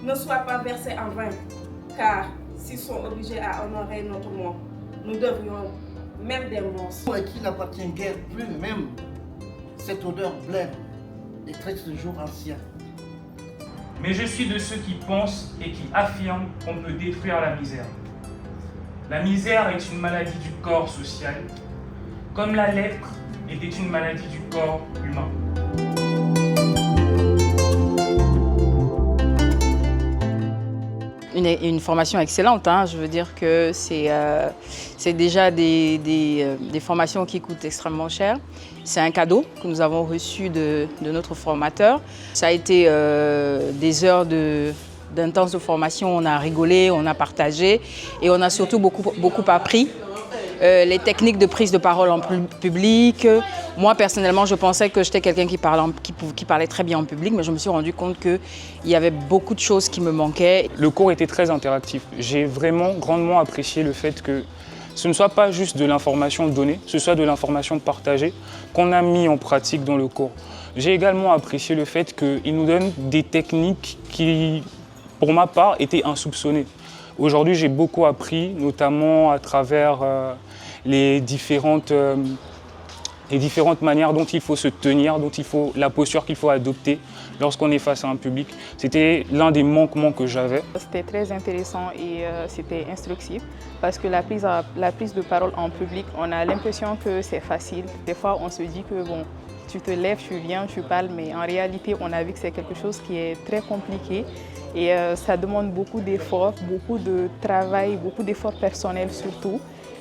ne soit pas versé en vain, car s'ils sont obligés à honorer notre mort, nous devrions même des monstres. À qui n'appartient guère plus même cette odeur blême des traites de jours anciens. Mais je suis de ceux qui pensent et qui affirment qu'on peut détruire la misère. La misère est une maladie du corps social, comme la lèpre était une maladie du corps humain. Une formation excellente, hein. Je veux dire que c'est déjà des formations qui coûtent extrêmement cher. C'est un cadeau que nous avons reçu de notre formateur. Ça a été des heures d'intense de formation, on a rigolé, on a partagé et on a surtout beaucoup appris. Les techniques de prise de parole en public. Moi, personnellement, je pensais que j'étais quelqu'un qui parlait très bien en public, mais je me suis rendu compte qu'il y avait beaucoup de choses qui me manquaient. Le cours était très interactif. J'ai vraiment grandement apprécié le fait que ce ne soit pas juste de l'information donnée, ce soit de l'information partagée qu'on a mis en pratique dans le cours. J'ai également apprécié le fait qu'il nous donne des techniques qui, pour ma part, étaient insoupçonnées. Aujourd'hui, j'ai beaucoup appris, notamment à travers les différentes manières dont il faut se tenir, la posture qu'il faut adopter lorsqu'on est face à un public. C'était l'un des manquements que j'avais. C'était très intéressant et c'était instructif parce que la prise de parole en public, on a l'impression que c'est facile. Des fois, on se dit que bon, tu te lèves, tu viens, tu parles, mais en réalité, on a vu que c'est quelque chose qui est très compliqué. Et ça demande beaucoup d'efforts, beaucoup de travail, beaucoup d'efforts personnels surtout.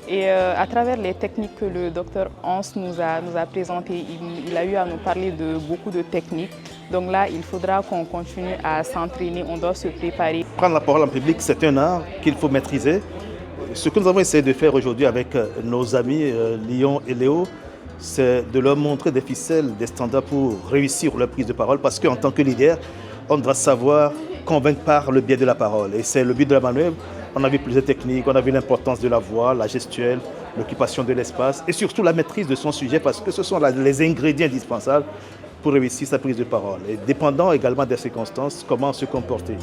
Et à travers les techniques que le docteur Hans nous a présentées, il a eu à nous parler de beaucoup de techniques. Donc là, il faudra qu'on continue à s'entraîner, on doit se préparer. Prendre la parole en public, c'est un art qu'il faut maîtriser. Ce que nous avons essayé de faire aujourd'hui avec nos amis Lyon et Léo, c'est de leur montrer des ficelles, des standards pour réussir leur prise de parole. Parce qu'en tant que leader, on doit savoir convaincre par le biais de la parole. Et c'est le but de la manœuvre. On a vu plusieurs techniques, on a vu l'importance de la voix, la gestuelle, l'occupation de l'espace et surtout la maîtrise de son sujet parce que ce sont les ingrédients indispensables pour réussir sa prise de parole. Et dépendant également des circonstances, comment se comporter.